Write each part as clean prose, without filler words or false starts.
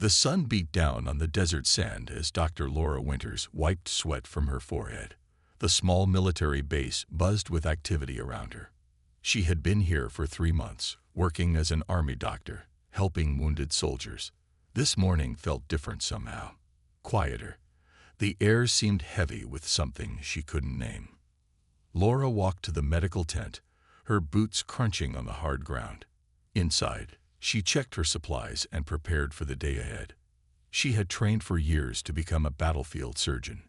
The sun beat down on the desert sand as Dr. Laura Winters wiped sweat from her forehead. The small military base buzzed with activity around her. She had been here for 3 months, working as an army doctor, helping wounded soldiers. This morning felt different somehow. Quieter. The air seemed heavy with something she couldn't name. Laura walked to the medical tent, her boots crunching on the hard ground. Inside, she checked her supplies and prepared for the day ahead. She had trained for years to become a battlefield surgeon.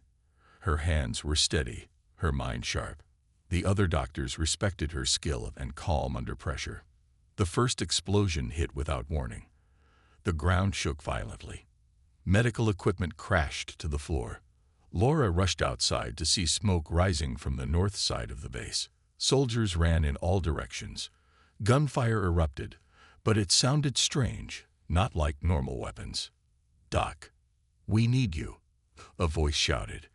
Her hands were steady, her mind sharp. The other doctors respected her skill and calm under pressure. The first explosion hit without warning. The ground shook violently. Medical equipment crashed to the floor. Laura rushed outside to see smoke rising from the north side of the base. Soldiers ran in all directions. Gunfire erupted, but it sounded strange, not like normal weapons. "Doc, we need you," a voice shouted.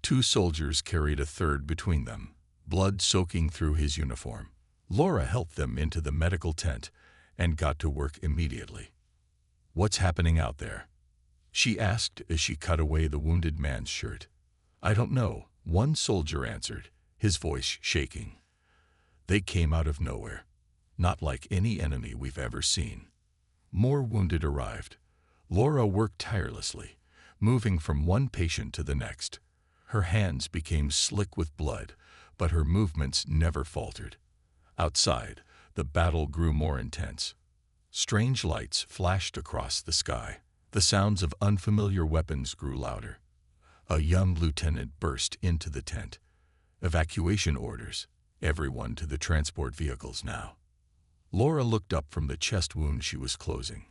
2 soldiers carried a third between them, blood soaking through his uniform. Laura helped them into the medical tent and got to work immediately. "What's happening out there?" she asked as she cut away the wounded man's shirt. "I don't know," one soldier answered, his voice shaking. "They came out of nowhere. Not like any enemy we've ever seen." More wounded arrived. Laura worked tirelessly, moving from one patient to the next. Her hands became slick with blood, but her movements never faltered. Outside, the battle grew more intense. Strange lights flashed across the sky. The sounds of unfamiliar weapons grew louder. A young lieutenant burst into the tent. "Evacuation orders. Everyone to the transport vehicles now." Laura looked up from the chest wound she was closing.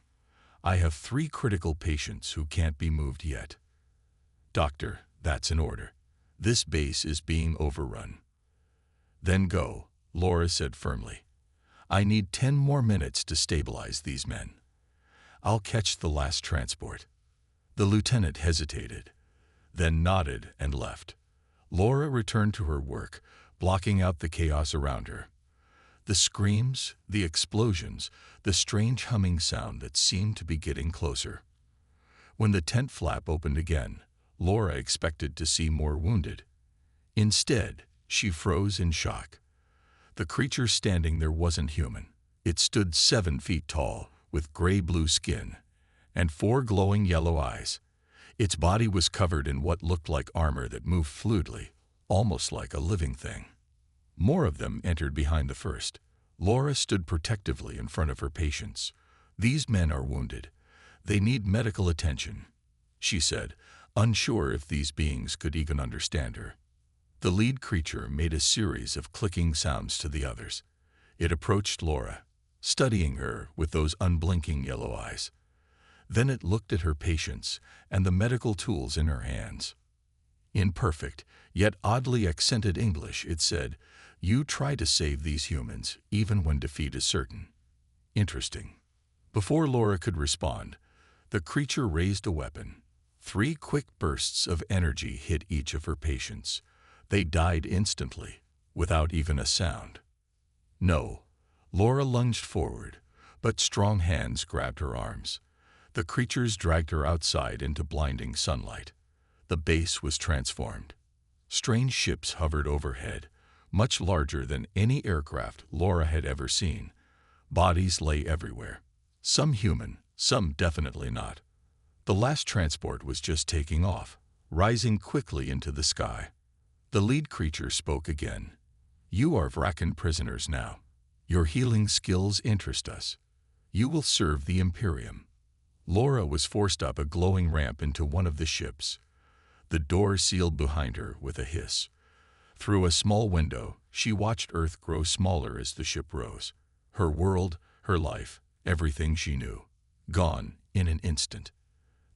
"I have 3 critical patients who can't be moved yet." "Doctor, that's an order. This base is being overrun." "Then go," Laura said firmly. "I need 10 more minutes to stabilize these men. I'll catch the last transport." The lieutenant hesitated, then nodded and left. Laura returned to her work, blocking out the chaos around her. The screams, the explosions, the strange humming sound that seemed to be getting closer. When the tent flap opened again, Laura expected to see more wounded. Instead, she froze in shock. The creature standing there wasn't human. It stood 7 feet tall, with gray-blue skin, and 4 glowing yellow eyes. Its body was covered in what looked like armor that moved fluidly, almost like a living thing. More of them entered behind the first. Laura stood protectively in front of her patients. "These men are wounded. They need medical attention," she said, unsure if these beings could even understand her. The lead creature made a series of clicking sounds to the others. It approached Laura, studying her with those unblinking yellow eyes. Then it looked at her patients and the medical tools in her hands. In perfect, yet oddly accented English, it said, "You try to save these humans, even when defeat is certain." Interesting. Before Laura could respond, the creature raised a weapon. 3 quick bursts of energy hit each of her patients. They died instantly, without even a sound. "No." Laura lunged forward, but strong hands grabbed her arms. The creatures dragged her outside into blinding sunlight. The base was transformed. Strange ships hovered overhead, much larger than any aircraft Laura had ever seen. Bodies lay everywhere. Some human, some definitely not. The last transport was just taking off, rising quickly into the sky. The lead creature spoke again. "You are Vrakan prisoners now. Your healing skills interest us. You will serve the Imperium." Laura was forced up a glowing ramp into one of the ships. The door sealed behind her with a hiss. Through a small window, she watched Earth grow smaller as the ship rose. Her world, her life, everything she knew, gone in an instant.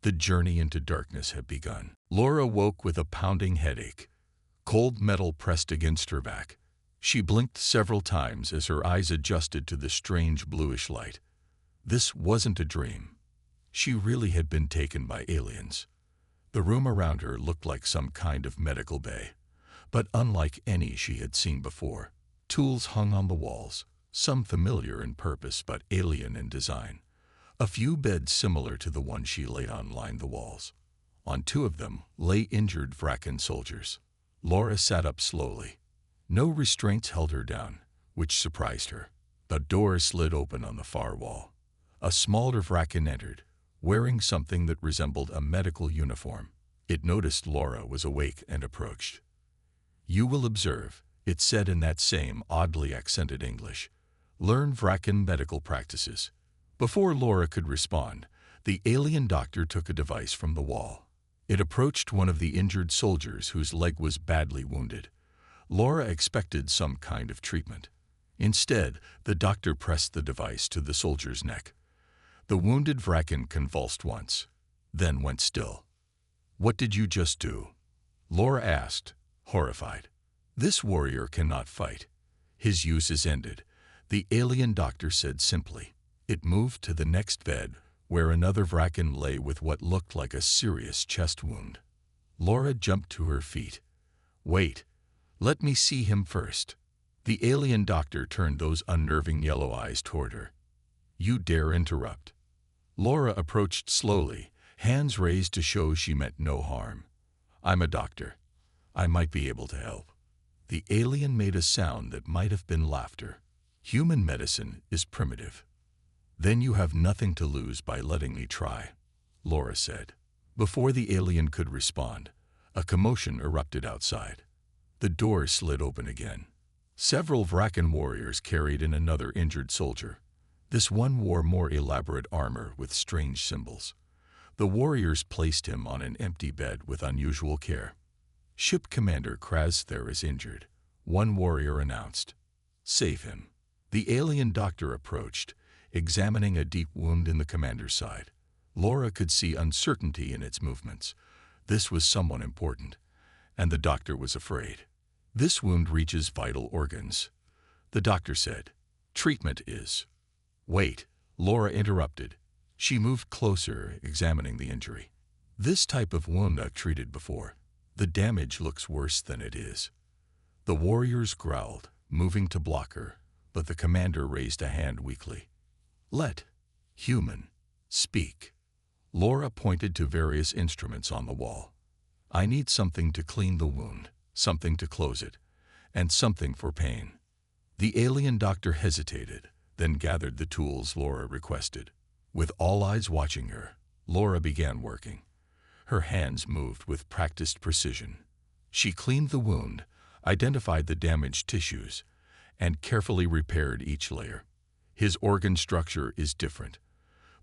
The journey into darkness had begun. Laura woke with a pounding headache. Cold metal pressed against her back. She blinked several times as her eyes adjusted to the strange bluish light. This wasn't a dream. She really had been taken by aliens. The room around her looked like some kind of medical bay, but unlike any she had seen before. Tools hung on the walls, some familiar in purpose but alien in design. A few beds similar to the one she lay on lined the walls. On two of them lay injured Vrakan soldiers. Laura sat up slowly. No restraints held her down, which surprised her. The door slid open on the far wall. A smaller Vrakan entered, wearing something that resembled a medical uniform. It noticed Laura was awake and approached. "You will observe," it said in that same oddly accented English. "Learn Vrakan medical practices." Before Laura could respond, the alien doctor took a device from the wall. It approached one of the injured soldiers whose leg was badly wounded. Laura expected some kind of treatment. Instead, the doctor pressed the device to the soldier's neck. The wounded Vrakan convulsed once, then went still. "What did you just do?" Laura asked, horrified. "This warrior cannot fight. His use is ended," the alien doctor said simply. It moved to the next bed, where another Vrakan lay with what looked like a serious chest wound. Laura jumped to her feet. "Wait, let me see him first." The alien doctor turned those unnerving yellow eyes toward her. "You dare interrupt?" Laura approached slowly, hands raised to show she meant no harm. "I'm a doctor. I might be able to help." The alien made a sound that might have been laughter. "Human medicine is primitive." "Then you have nothing to lose by letting me try," Laura said. Before the alien could respond, a commotion erupted outside. The door slid open again. Several Vrakan warriors carried in another injured soldier. This one wore more elaborate armor with strange symbols. The warriors placed him on an empty bed with unusual care. "Ship Commander Krasthar is injured," one warrior announced. "Save him." The alien doctor approached, examining a deep wound in the commander's side. Laura could see uncertainty in its movements. This was someone important, and the doctor was afraid. "This wound reaches vital organs," the doctor said. "Treatment is—" "Wait," Laura interrupted. She moved closer, examining the injury. "This type of wound I've treated before. The damage looks worse than it is." The warriors growled, moving to block her, but the commander raised a hand weakly. "Let human speak." Laura pointed to various instruments on the wall. "I need something to clean the wound, something to close it, and something for pain." The alien doctor hesitated, then gathered the tools Laura requested. With all eyes watching her, Laura began working. Her hands moved with practiced precision. She cleaned the wound, identified the damaged tissues, and carefully repaired each layer. "His organ structure is different,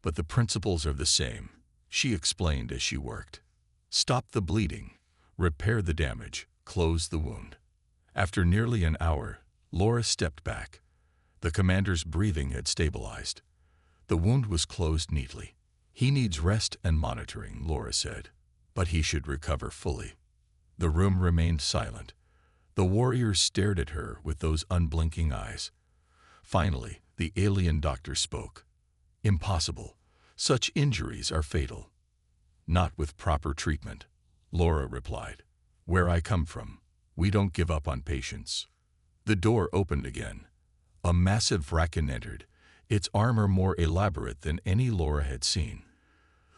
but the principles are the same," she explained as she worked. "Stop the bleeding, repair the damage, close the wound." After nearly an hour, Laura stepped back. The commander's breathing had stabilized. The wound was closed neatly. "He needs rest and monitoring," Laura said, "but he should recover fully." The room remained silent. The warriors stared at her with those unblinking eyes. Finally, the alien doctor spoke. "Impossible. Such injuries are fatal." "Not with proper treatment," Laura replied. "Where I come from, we don't give up on patients." The door opened again. A massive Vrakan entered, its armor more elaborate than any Laura had seen.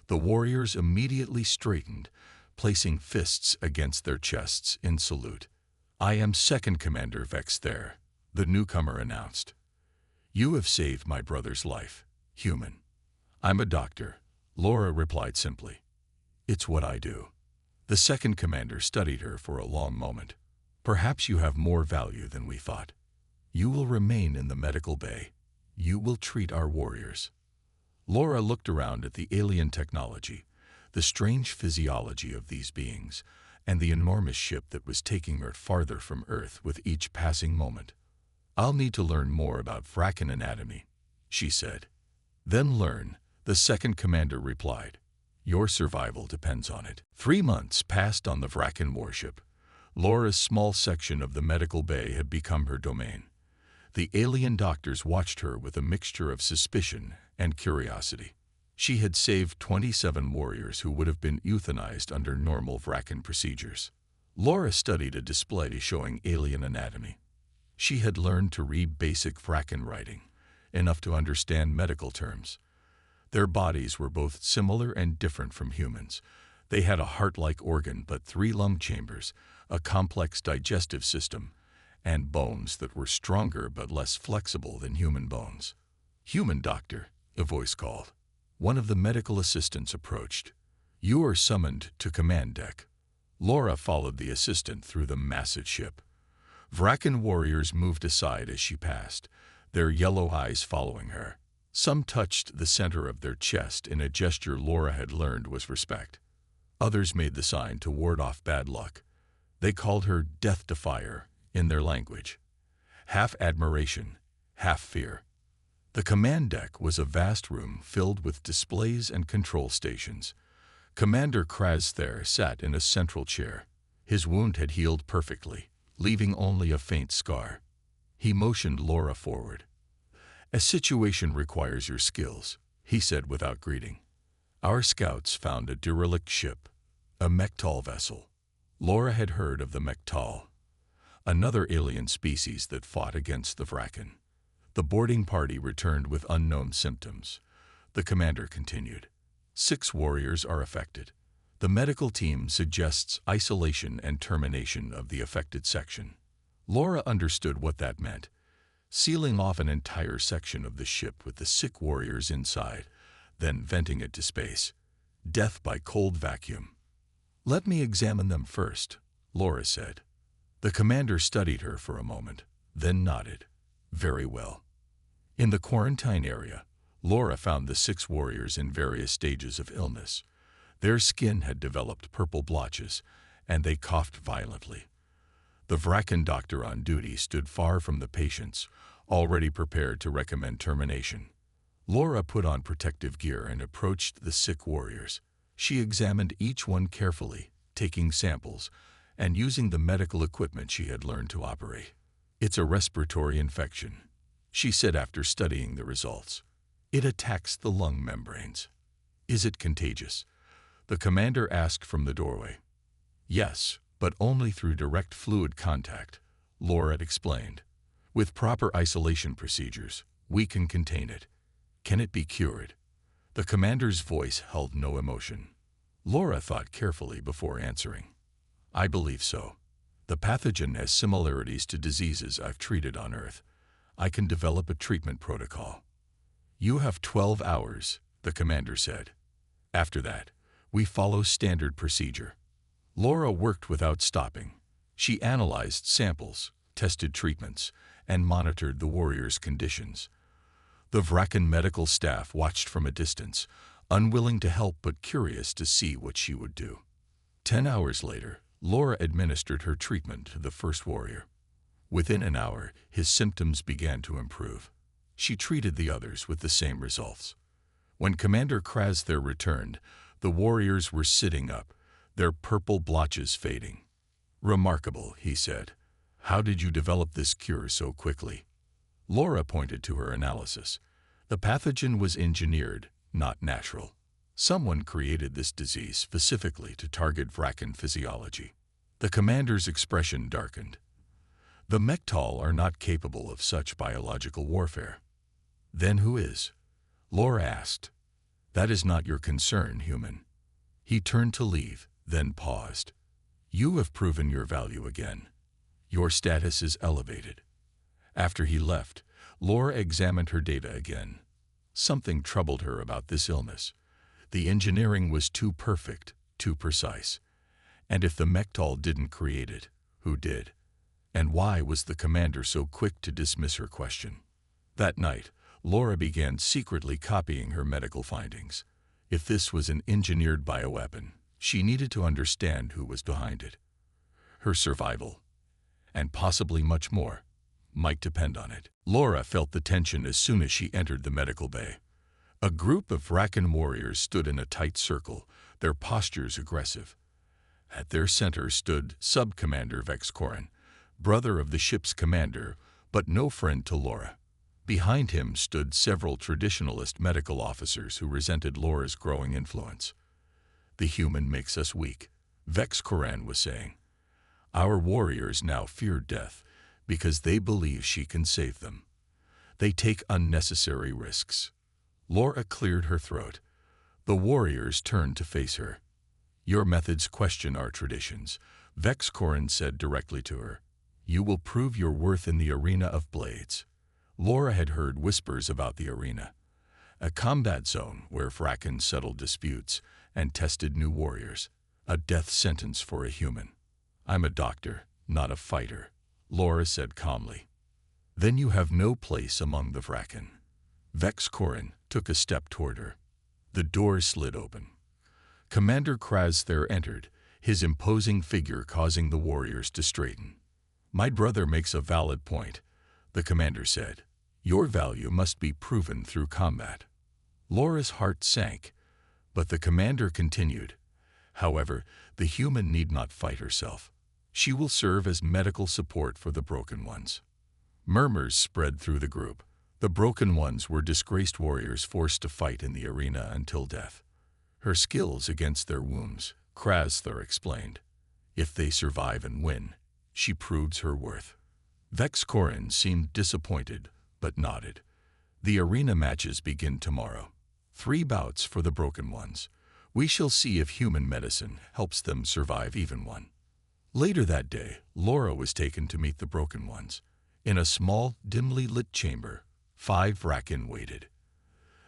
The warriors immediately straightened, placing fists against their chests in salute. "I am Second Commander Vexther," the newcomer announced. "You have saved my brother's life, human." "I'm a doctor," Laura replied simply. "It's what I do." The second commander studied her for a long moment. "Perhaps you have more value than we thought. You will remain in the medical bay. You will treat our warriors." Laura looked around at the alien technology, the strange physiology of these beings, and the enormous ship that was taking her farther from Earth with each passing moment. "I'll need to learn more about Vrakan anatomy," she said. "Then learn," the second commander replied. "Your survival depends on it." 3 months passed on the Vrakan warship. Laura's small section of the medical bay had become her domain. The alien doctors watched her with a mixture of suspicion and curiosity. She had saved 27 warriors who would have been euthanized under normal Vrakan procedures. Laura studied a display showing alien anatomy. She had learned to read basic Vrakan writing, enough to understand medical terms. Their bodies were both similar and different from humans. They had a heart-like organ but 3 lung chambers, a complex digestive system, and bones that were stronger but less flexible than human bones. "Human doctor," a voice called. One of the medical assistants approached. "You are summoned to command deck." Laura followed the assistant through the massive ship. Vrakan warriors moved aside as she passed, their yellow eyes following her. Some touched the center of their chest in a gesture Laura had learned was respect. Others made the sign to ward off bad luck. They called her Death Defier in their language. Half admiration, half fear. The command deck was a vast room filled with displays and control stations. Commander Krasther sat in a central chair. His wound had healed perfectly, leaving only a faint scar. He motioned Laura forward. "A situation requires your skills," he said without greeting. "Our scouts found a derelict ship, a Mektal vessel." Laura had heard of the Mektal, another alien species that fought against the Vrakan. The boarding party returned with unknown symptoms. The commander continued. 6 warriors are affected. The medical team suggests isolation and termination of the affected section. Laura understood what that meant. Sealing off an entire section of the ship with the sick warriors inside, then venting it to space. Death by cold vacuum. "Let me examine them first," Laura said. The commander studied her for a moment, then nodded. "Very well." In the quarantine area, Laura found the 6 warriors in various stages of illness. Their skin had developed purple blotches, and they coughed violently. The Vrakan doctor on duty stood far from the patients, already prepared to recommend termination. Laura put on protective gear and approached the sick warriors. She examined each one carefully, taking samples, and using the medical equipment she had learned to operate. "It's a respiratory infection," she said after studying the results. "It attacks the lung membranes." "Is it contagious?" the commander asked from the doorway. "Yes, but only through direct fluid contact," Laura explained. "With proper isolation procedures, we can contain it." "Can it be cured?" The commander's voice held no emotion. Laura thought carefully before answering. "I believe so. The pathogen has similarities to diseases I've treated on Earth. I can develop a treatment protocol." "You have 12 hours, the commander said. "After that, we follow standard procedure." Laura worked without stopping. She analyzed samples, tested treatments, and monitored the warriors' conditions. The Vrakan medical staff watched from a distance, unwilling to help but curious to see what she would do. 10 hours later, Laura administered her treatment to the first warrior. Within an hour, his symptoms began to improve. She treated the others with the same results. When Commander Krasther returned, the warriors were sitting up, their purple blotches fading. "Remarkable," he said. "How did you develop this cure so quickly?" Laura pointed to her analysis. The pathogen was engineered, not natural. Someone created this disease specifically to target Vrakan physiology. The commander's expression darkened. "The Mektal are not capable of such biological warfare." "Then who is?" Laura asked. "That is not your concern, human." He turned to leave, then paused. "You have proven your value again. Your status is elevated." After he left, Laura examined her data again. Something troubled her about this illness. The engineering was too perfect, too precise. And if the Mektal didn't create it, who did? And why was the commander so quick to dismiss her question? That night, Laura began secretly copying her medical findings. If this was an engineered bioweapon, she needed to understand who was behind it. Her survival, and possibly much more, might depend on it. Laura felt the tension as soon as she entered the medical bay. A group of Vrakan warriors stood in a tight circle, their postures aggressive. At their center stood Sub-Commander Vexkoran, brother of the ship's commander, but no friend to Laura. Behind him stood several traditionalist medical officers who resented Laura's growing influence. "The human makes us weak," Vexkoran was saying. "Our warriors now fear death because they believe she can save them. They take unnecessary risks." Laura cleared her throat. The warriors turned to face her. "Your methods question our traditions," Vex Corin said directly to her. "You will prove your worth in the arena of blades." Laura had heard whispers about the arena, a combat zone where Fracken settled disputes and tested new warriors, a death sentence for a human. "I'm a doctor, not a fighter," Laura said calmly. "Then you have no place among the Fracken." Vex Corin took a step toward her. The door slid open. Commander Krasther entered, his imposing figure causing the warriors to straighten. "My brother makes a valid point," the commander said. "Your value must be proven through combat." Laura's heart sank, but the commander continued. "However, the human need not fight herself. She will serve as medical support for the Broken Ones." Murmurs spread through the group. The Broken Ones were disgraced warriors forced to fight in the arena until death. "Her skills against their wounds," Krasther explained. "If they survive and win, she proves her worth." Vex Corin seemed disappointed, but nodded. "The arena matches begin tomorrow. 3 bouts for the Broken Ones. We shall see if human medicine helps them survive even one." Later that day, Laura was taken to meet the Broken Ones. In a small, dimly lit chamber, 5 Fracken waited.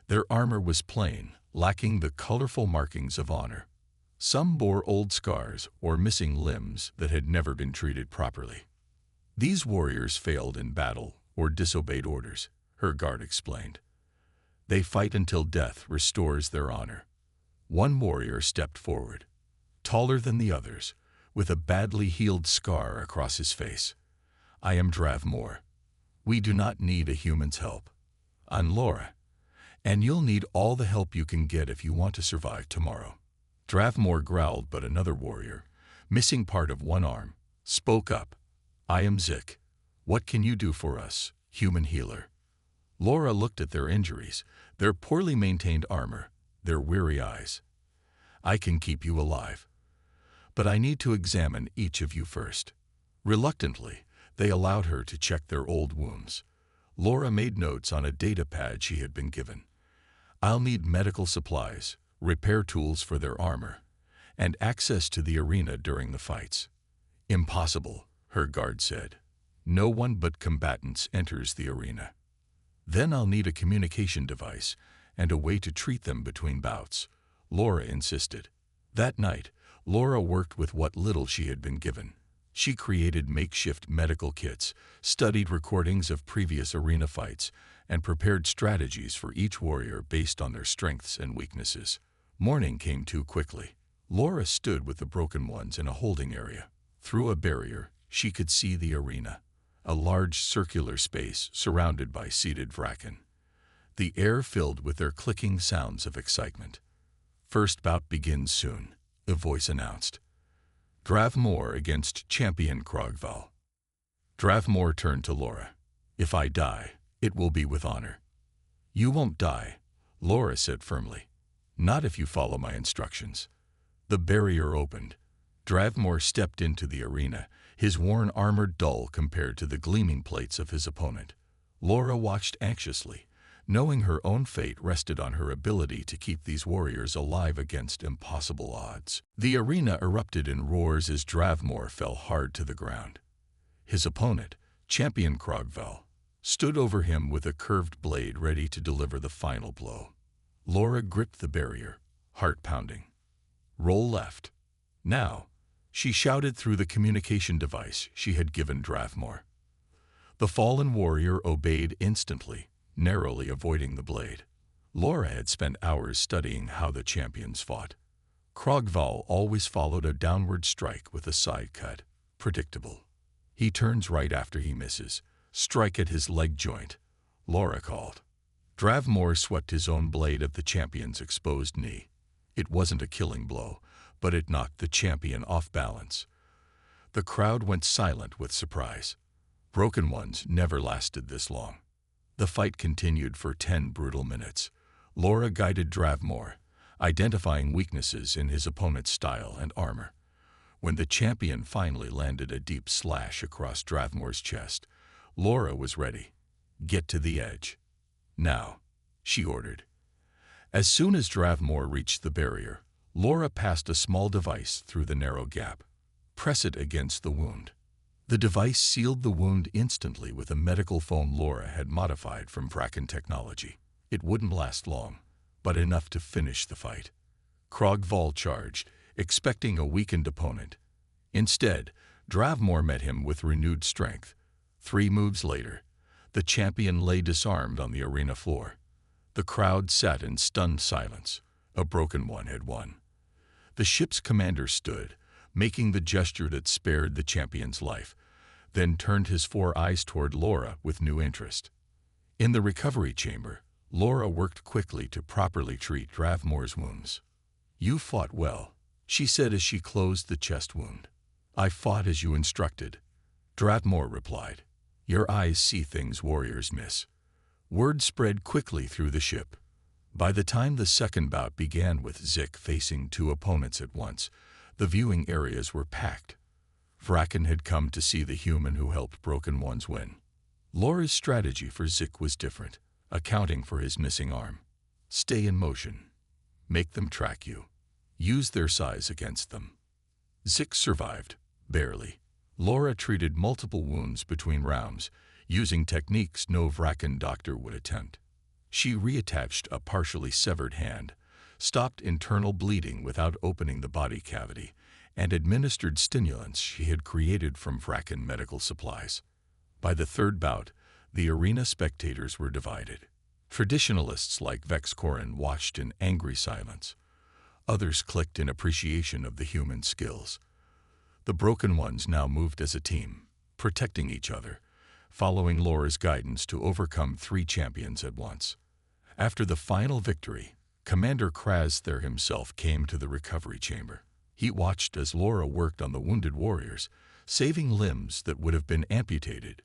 Their armor was plain, lacking the colorful markings of honor. Some bore old scars or missing limbs that had never been treated properly. "These warriors failed in battle or disobeyed orders," her guard explained. "They fight until death restores their honor." One warrior stepped forward, taller than the others, with a badly healed scar across his face. "I am Dravmor. We do not need a human's help. I'm Laura, and you'll need all the help you can get if you want to survive tomorrow." Dravmor growled, but another warrior, missing part of one arm, spoke up. "I am Zik. What can you do for us, human healer?" Laura looked at their injuries, their poorly maintained armor, their weary eyes. "I can keep you alive, but I need to examine each of you first." Reluctantly, they allowed her to check their old wounds. Laura made notes on a data pad she had been given. "I'll need medical supplies, repair tools for their armor, and access to the arena during the fights." "Impossible," her guard said. "No one but combatants enters the arena." "Then I'll need a communication device and a way to treat them between bouts," Laura insisted. That night, Laura worked with what little she had been given. She created makeshift medical kits, studied recordings of previous arena fights, and prepared strategies for each warrior based on their strengths and weaknesses. Morning came too quickly. Laura stood with the Broken Ones in a holding area. Through a barrier, she could see the arena, a large circular space surrounded by seated Fracken. The air filled with their clicking sounds of excitement. "First bout begins soon," the voice announced. "Dravmor against Champion Krogval." Dravmor turned to Laura. "If I die, it will be with honor." "You won't die," Laura said firmly. "Not if you follow my instructions." The barrier opened. Dravmor stepped into the arena, his worn armor dull compared to the gleaming plates of his opponent. Laura watched anxiously, knowing her own fate rested on her ability to keep these warriors alive against impossible odds. The arena erupted in roars as Dravmor fell hard to the ground. His opponent, Champion Krogval, stood over him with a curved blade ready to deliver the final blow. Laura gripped the barrier, heart pounding. "Roll left." "Now," she shouted through the communication device she had given Dravmor. The fallen warrior obeyed instantly, narrowly avoiding the blade. Laura had spent hours studying how the champions fought. Krogval always followed a downward strike with a side cut, predictable. "He turns right after he misses. Strike at his leg joint," Laura called. Dravmor swept his own blade at the champion's exposed knee. It wasn't a killing blow, but it knocked the champion off balance. The crowd went silent with surprise. Broken Ones never lasted this long. The fight continued for 10 brutal minutes. Laura guided Dravmor, identifying weaknesses in his opponent's style and armor. When the champion finally landed a deep slash across Dravmor's chest, Laura was ready. "Get to the edge." "Now," she ordered. As soon as Dravmore reached the barrier, Laura passed a small device through the narrow gap. Press it against the wound. The device sealed the wound instantly with a medical foam Laura had modified from Vraken technology. It wouldn't last long, but enough to finish the fight. Krogval charged, expecting a weakened opponent. Instead, Dravmore met him with renewed strength. 3 moves later, the champion lay disarmed on the arena floor. The crowd sat in stunned silence. A broken one had won. The ship's commander stood, making the gesture that spared the champion's life, then turned his 4 eyes toward Laura with new interest. In the recovery chamber, Laura worked quickly to properly treat Dravmore's wounds. "You fought well," she said as she closed the chest wound. "I fought as you instructed," Dravmore replied. "Your eyes see things warriors miss." Word spread quickly through the ship. By the time the second bout began with Zik facing 2 opponents at once, the viewing areas were packed. Vraken had come to see the human who helped Broken Ones win. Laura's strategy for Zik was different, accounting for his missing arm. Stay in motion. Make them track you. Use their size against them. Zik survived, barely. Laura treated multiple wounds between rounds, using techniques no Vraken doctor would attempt. She reattached a partially severed hand, stopped internal bleeding without opening the body cavity, and administered stimulants she had created from Vraken medical supplies. By the third bout, the arena spectators were divided. Traditionalists like Vexcorin watched in angry silence. Others clicked in appreciation of the human skills. The Broken Ones now moved as a team, protecting each other, following Laura's guidance to overcome 3 champions at once. After the final victory, Commander Krasther himself came to the recovery chamber. He watched as Laura worked on the wounded warriors, saving limbs that would have been amputated,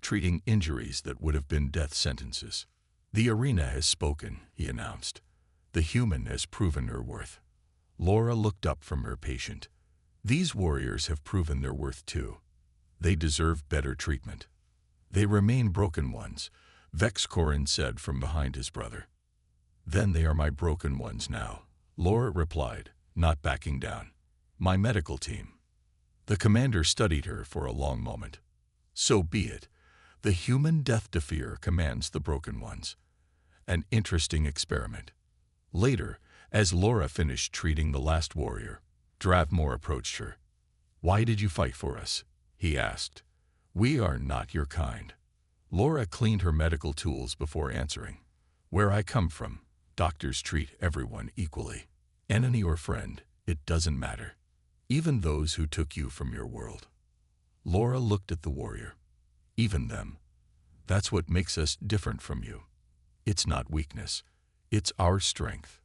treating injuries that would have been death sentences. "The arena has spoken," he announced. "The human has proven her worth." Laura looked up from her patient. "These warriors have proven their worth too. They deserve better treatment." "They remain Broken Ones," Vexcorin said from behind his brother. "Then they are my Broken Ones now," Laura replied, not backing down. "My medical team." The commander studied her for a long moment. "So be it. The human Death Defier commands the Broken Ones. An interesting experiment." Later, as Laura finished treating the last warrior, Dravmore approached her. "Why did you fight for us?" he asked. "We are not your kind." Laura cleaned her medical tools before answering. "Where I come from, doctors treat everyone equally. Enemy or friend, it doesn't matter. Even those who took you from your world." Laura looked at the warrior. "Even them. That's what makes us different from you. It's not weakness. It's our strength."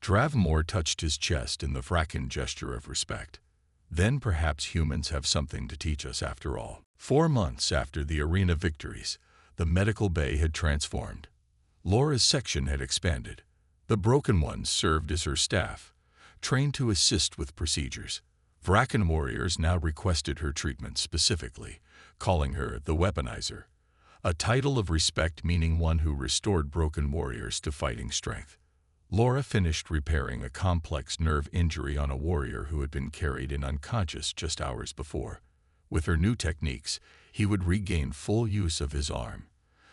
Dravmore touched his chest in the Vraken gesture of respect. "Then perhaps humans have something to teach us after all." 4 months after the arena victories, the medical bay had transformed. Laura's section had expanded. The Broken Ones served as her staff, trained to assist with procedures. Vraken warriors now requested her treatment specifically, calling her the Weaponizer, a title of respect meaning one who restored broken warriors to fighting strength. Laura finished repairing a complex nerve injury on a warrior who had been carried in unconscious just hours before. With her new techniques, he would regain full use of his arm,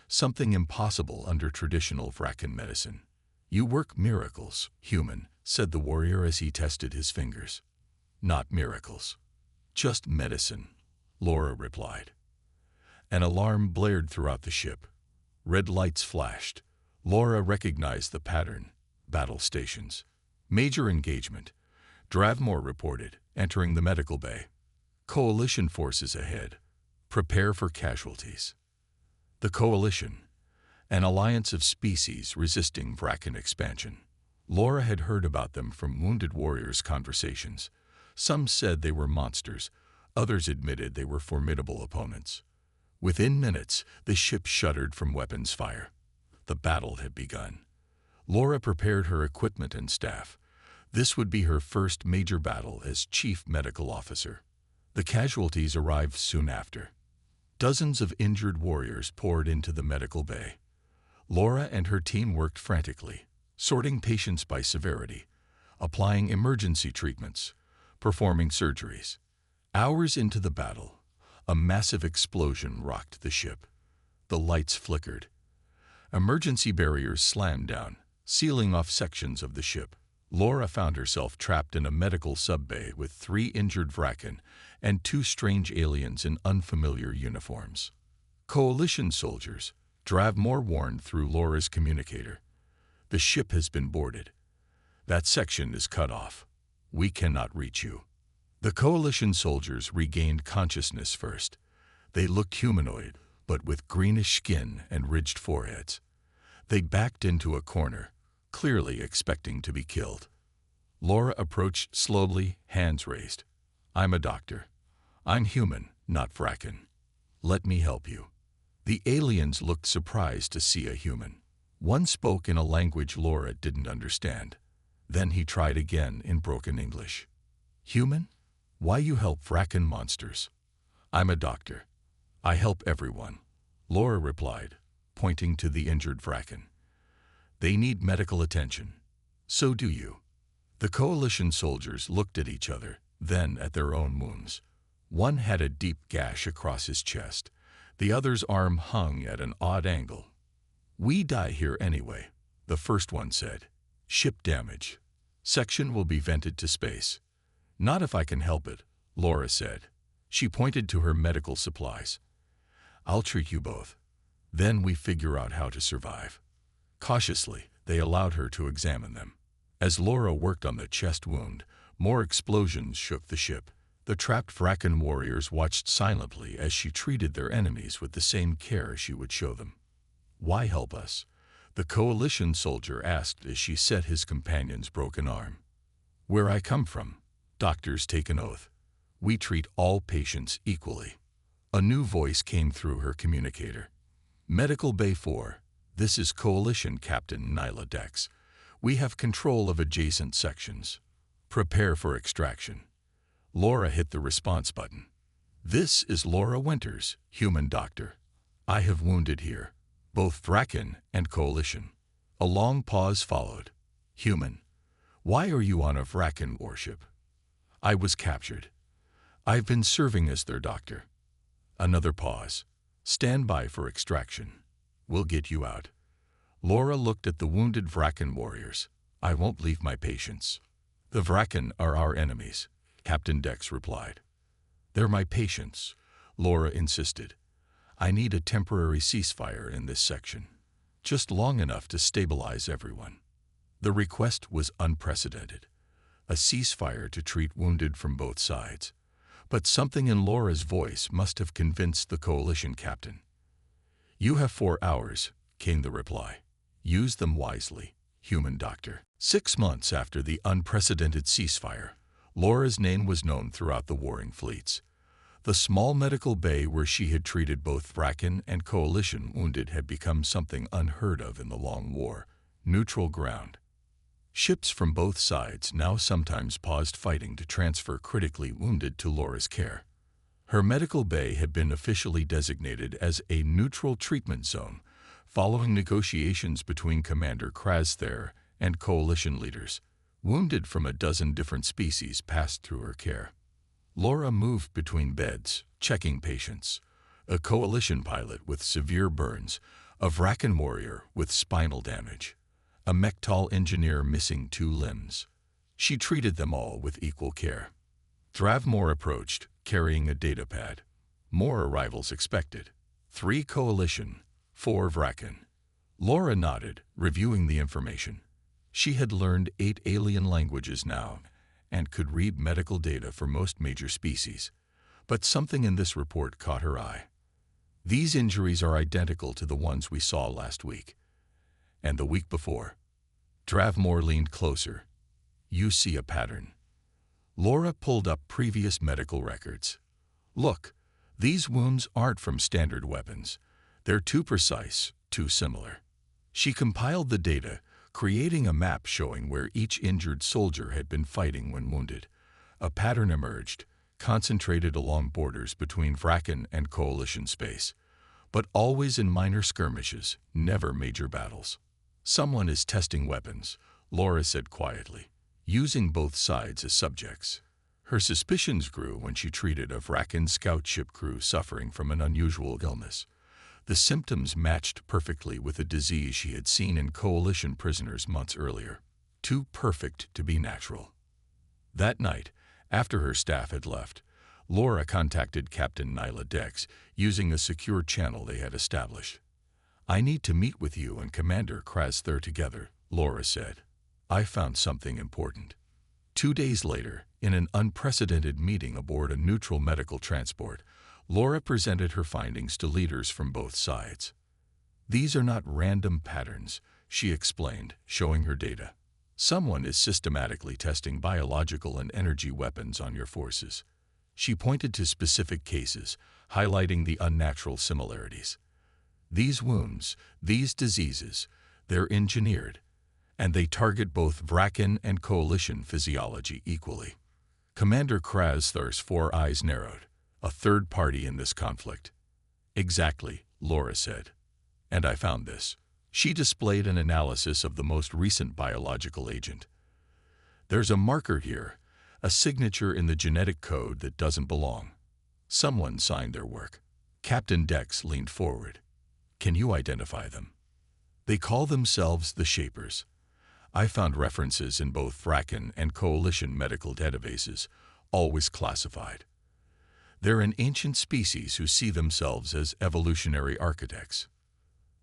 something impossible under traditional Vraken medicine. "You work miracles, human," said the warrior as he tested his fingers. "Not miracles. Just medicine," Laura replied. An alarm blared throughout the ship. Red lights flashed. Laura recognized the pattern. Battle stations. "Major engagement," Dravmore reported, entering the medical bay. "Coalition forces ahead. Prepare for casualties." The Coalition, an alliance of species resisting Vraken expansion. Laura had heard about them from wounded warriors' conversations. Some said they were monsters. Others admitted they were formidable opponents. Within minutes, the ship shuddered from weapons fire. The battle had begun. Laura prepared her equipment and staff. This would be her first major battle as chief medical officer. The casualties arrived soon after. Dozens of injured warriors poured into the medical bay. Laura and her team worked frantically, sorting patients by severity, applying emergency treatments, performing surgeries. Hours into the battle, a massive explosion rocked the ship. The lights flickered. Emergency barriers slammed down, sealing off sections of the ship. Laura found herself trapped in a medical subbay with 3 injured Vraken and 2 strange aliens in unfamiliar uniforms. Coalition soldiers, Dravmore warned through Laura's communicator. The ship has been boarded. That section is cut off. We cannot reach you. The Coalition soldiers regained consciousness first. They looked humanoid, but with greenish skin and ridged foreheads. They backed into a corner, clearly expecting to be killed. Laura approached slowly, hands raised. I'm a doctor. I'm human, not Vraken. Let me help you. The aliens looked surprised to see a human. One spoke in a language Laura didn't understand. Then he tried again in broken English. Human? Why you help Vraken monsters? I'm a doctor. I help everyone, Laura replied, pointing to the injured Vraken. They need medical attention. So do you. The Coalition soldiers looked at each other, then at their own wounds. One had a deep gash across his chest. The other's arm hung at an odd angle. We die here anyway, the first one said. Ship damage. Section will be vented to space. Not if I can help it, Laura said. She pointed to her medical supplies. I'll treat you both. Then we figure out how to survive. Cautiously, they allowed her to examine them. As Laura worked on the chest wound, more explosions shook the ship. The trapped Vraken warriors watched silently as she treated their enemies with the same care she would show them. Why help us? The Coalition soldier asked as she set his companion's broken arm. Where I come from, doctors take an oath. We treat all patients equally. A new voice came through her communicator. Medical Bay 4, this is Coalition Captain Nyla Dex. We have control of adjacent sections. Prepare for extraction. Laura hit the response button. This is Laura Winters, human doctor. I have wounded here, both Vraken and Coalition. A long pause followed. Human. Why are you on a Vraken warship? I was captured. I've been serving as their doctor. Another pause. Stand by for extraction. We'll get you out. Laura looked at the wounded Vraken warriors. I won't leave my patients. The Vraken are our enemies, Captain Dex replied. They're my patients, Laura insisted. I need a temporary ceasefire in this section, just long enough to stabilize everyone. The request was unprecedented. A ceasefire to treat wounded from both sides. But something in Laura's voice must have convinced the Coalition captain. You have 4 hours, came the reply. Use them wisely, human doctor. 6 months after the unprecedented ceasefire, Laura's name was known throughout the warring fleets. The small medical bay where she had treated both Vraken and Coalition wounded had become something unheard of in the long war, neutral ground. Ships from both sides now sometimes paused fighting to transfer critically wounded to Laura's care. Her medical bay had been officially designated as a neutral treatment zone, following negotiations between Commander Krasther and Coalition leaders. Wounded from a dozen different species passed through her care. Laura moved between beds, checking patients. A Coalition pilot with severe burns, a Vraken warrior with spinal damage, a Mektal engineer missing 2 limbs. She treated them all with equal care. Dravmore approached, carrying a datapad. More arrivals expected. 3 Coalition, 4 Vraken. Laura nodded, reviewing the information. She had learned 8 alien languages now and could read medical data for most major species. But something in this report caught her eye. These injuries are identical to the ones we saw last week. And the week before. Dravmore leaned closer. You see a pattern. Laura pulled up previous medical records. Look, these wounds aren't from standard weapons. They're too precise, too similar. She compiled the data, creating a map showing where each injured soldier had been fighting when wounded. A pattern emerged, concentrated along borders between Vraken and Coalition space, but always in minor skirmishes, never major battles. Someone is testing weapons, Laura said quietly, using both sides as subjects. Her suspicions grew when she treated a Vrakan scout ship crew suffering from an unusual illness. The symptoms matched perfectly with a disease she had seen in Coalition prisoners months earlier. Too perfect to be natural. That night, after her staff had left, Laura contacted Captain Nyla Dex using a secure channel they had established. "I need to meet with you and Commander Krasthur together," Laura said. "I found something important." 2 days later, in an unprecedented meeting aboard a neutral medical transport, Laura presented her findings to leaders from both sides. "These are not random patterns," she explained, showing her data. "Someone is systematically testing biological and energy weapons on your forces." She pointed to specific cases, highlighting the unnatural similarities. "These wounds, these diseases, they're engineered, and they target both Vrakan and Coalition physiology equally." Commander Krasthur's 4 eyes narrowed. "A third party in this conflict." "Exactly," Laura said. "And I found this." She displayed an analysis of the most recent biological agent. "There's a marker here, a signature in the genetic code that doesn't belong. Someone signed their work." Captain Dex leaned forward. "Can you identify them?" "They call themselves the Shapers. I found references in both Vrakan and Coalition medical databases, always classified. They're an ancient species who see themselves as evolutionary architects."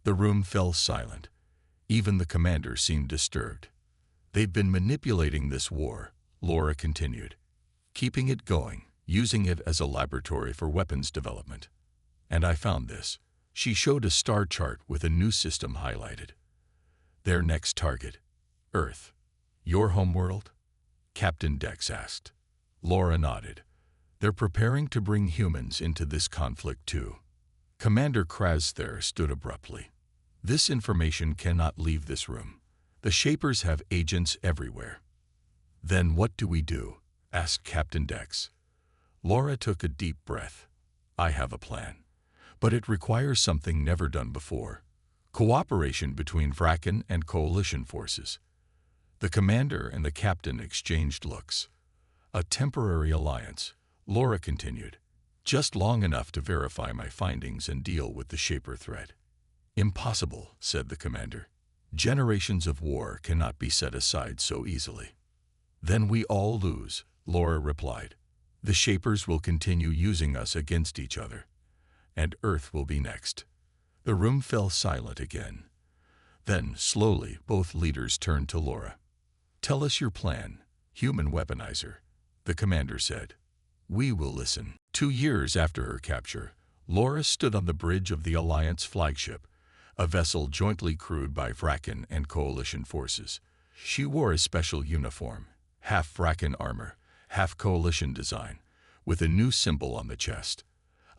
The room fell silent. Even the commander seemed disturbed. "They've been manipulating this war," Laura continued, "keeping it going, using it as a laboratory for weapons development. And I found this." She showed a star chart with a new system highlighted. "Their next target, Earth. Your homeworld?" Captain Dex asked. Laura nodded. "They're preparing to bring humans into this conflict too." Commander Krasthur stood abruptly. "This information cannot leave this room. The Shapers have agents everywhere." "Then what do we do?" asked Captain Dex. Laura took a deep breath. "I have a plan. But it requires something never done before. Cooperation between Vrakan and Coalition forces." The commander and the captain exchanged looks. "A temporary alliance," Laura continued. "Just long enough to verify my findings and deal with the Shaper threat." "Impossible," said the commander. "Generations of war cannot be set aside so easily." "Then we all lose," Laura replied. "The Shapers will continue using us against each other. And Earth will be next." The room fell silent again. Then, slowly, both leaders turned to Laura. "Tell us your plan, human weaponizer," the commander said. "We will listen." 2 years after her capture, Laura stood on the bridge of the Alliance flagship, a vessel jointly crewed by Vrakan and Coalition forces. She wore a special uniform, half Vrakan armor, half Coalition design, with a new symbol on the chest,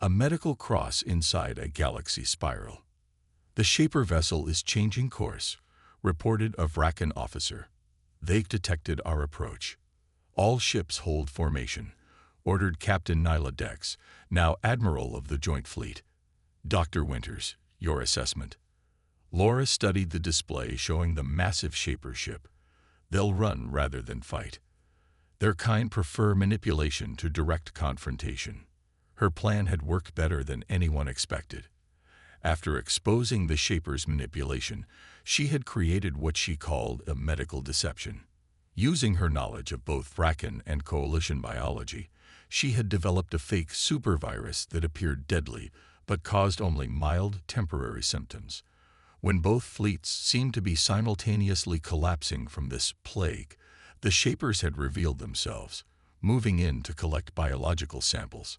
a medical cross inside a galaxy spiral. "The Shaper vessel is changing course," reported a Vrakan officer. "They've detected our approach. All ships hold formation," ordered Captain Nyla Dex, now Admiral of the Joint Fleet. "Dr. Winters, your assessment." Laura studied the display showing the massive Shaper ship. "They'll run rather than fight. Their kind prefer manipulation to direct confrontation." Her plan had worked better than anyone expected. After exposing the Shaper's manipulation, she had created what she called a medical deception. Using her knowledge of both Vrakan and Coalition biology, she had developed a fake supervirus that appeared deadly but caused only mild, temporary symptoms. When both fleets seemed to be simultaneously collapsing from this plague, the Shapers had revealed themselves, moving in to collect biological samples.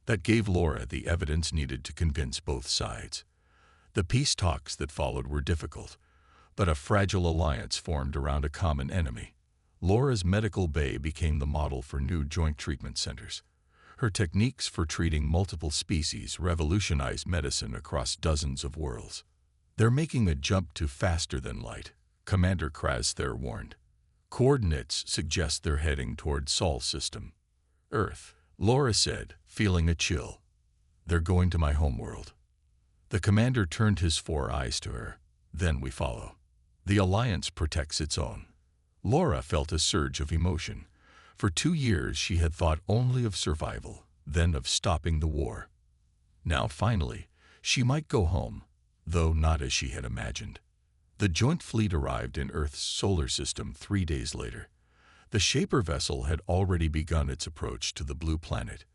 That gave Laura the evidence needed to convince both sides. The peace talks that followed were difficult, but a fragile alliance formed around a common enemy. Laura's medical bay became the model for new joint treatment centers. Her techniques for treating multiple species revolutionized medicine across dozens of worlds. "They're making a jump to faster than light," Commander Krasthur warned. "Coordinates suggest they're heading toward Sol's system." "Earth," Laura said, feeling a chill. "They're going to my homeworld." The commander turned his 4 eyes to her. "Then we follow." The Alliance protects its own. Laura felt a surge of emotion. For 2 years she had thought only of survival, then of stopping the war. Now finally, she might go home, though not as she had imagined. The joint fleet arrived in Earth's solar system 3 days later. The Shaper vessel had already begun its approach to the blue planet.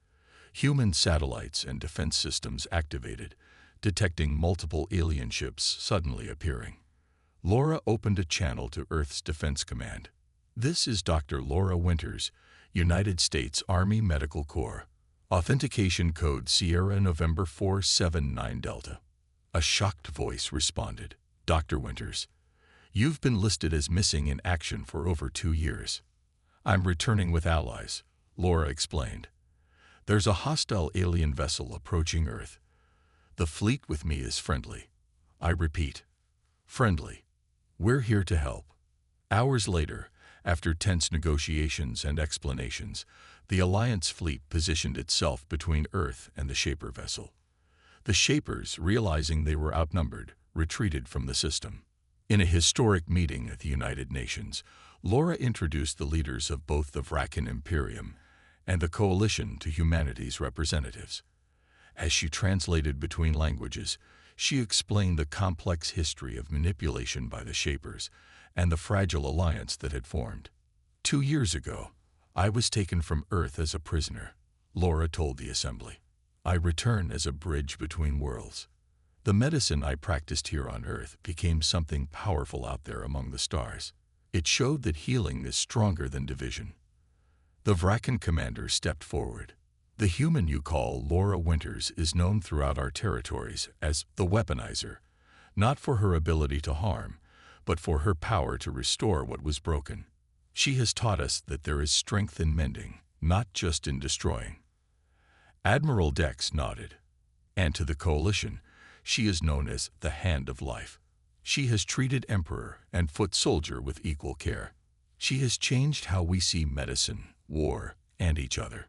Human satellites and defense systems activated, detecting multiple alien ships suddenly appearing. Laura opened a channel to Earth's Defense Command. "This is Dr. Laura Winters, United States Army Medical Corps. Authentication code Sierra November 479 Delta." A shocked voice responded. "Dr. Winters, you've been listed as missing in action for over 2 years. I'm returning with allies," Laura explained. "There's a hostile alien vessel approaching Earth. The fleet with me is friendly. I repeat, friendly. We're here to help." Hours later, after tense negotiations and explanations, the Alliance fleet positioned itself between Earth and the Shaper vessel. The Shapers, realizing they were outnumbered, retreated from the system. In a historic meeting at the United Nations, Laura introduced the leaders of both the Vracan Imperium and the Coalition to humanity's representatives. As she translated between languages, she explained the complex history of manipulation by the Shapers and the fragile alliance that had formed. 2 years ago, I was taken from Earth as a prisoner, Laura told the assembly. I return as a bridge between worlds. The medicine I practiced here on Earth became something powerful out there among the stars. It showed that healing is stronger than division. The Vracan commander stepped forward. "The human you call Laura Winters is known throughout our territories as the Weaponizer, not for her ability to harm, but for her power to restore what was broken. She has taught us that there is strength in mending, not just in destroying." Admiral Dex nodded. "And to the Coalition, she is known as the Hand of Life. She has treated Emperor and Foot Soldier with equal care. She has changed how we see medicine, war, and each other."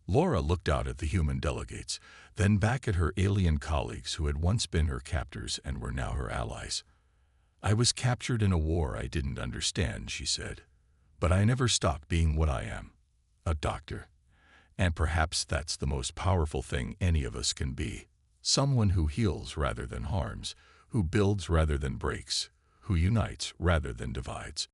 Laura looked out at the human delegates, then back at her alien colleagues who had once been her captors and were now her allies. "I was captured in a war I didn't understand," she said. "But I never stopped being what I am, a doctor. And perhaps that's the most powerful thing any of us can be. Someone who heals rather than harms, who builds rather than breaks, who unites rather than divides."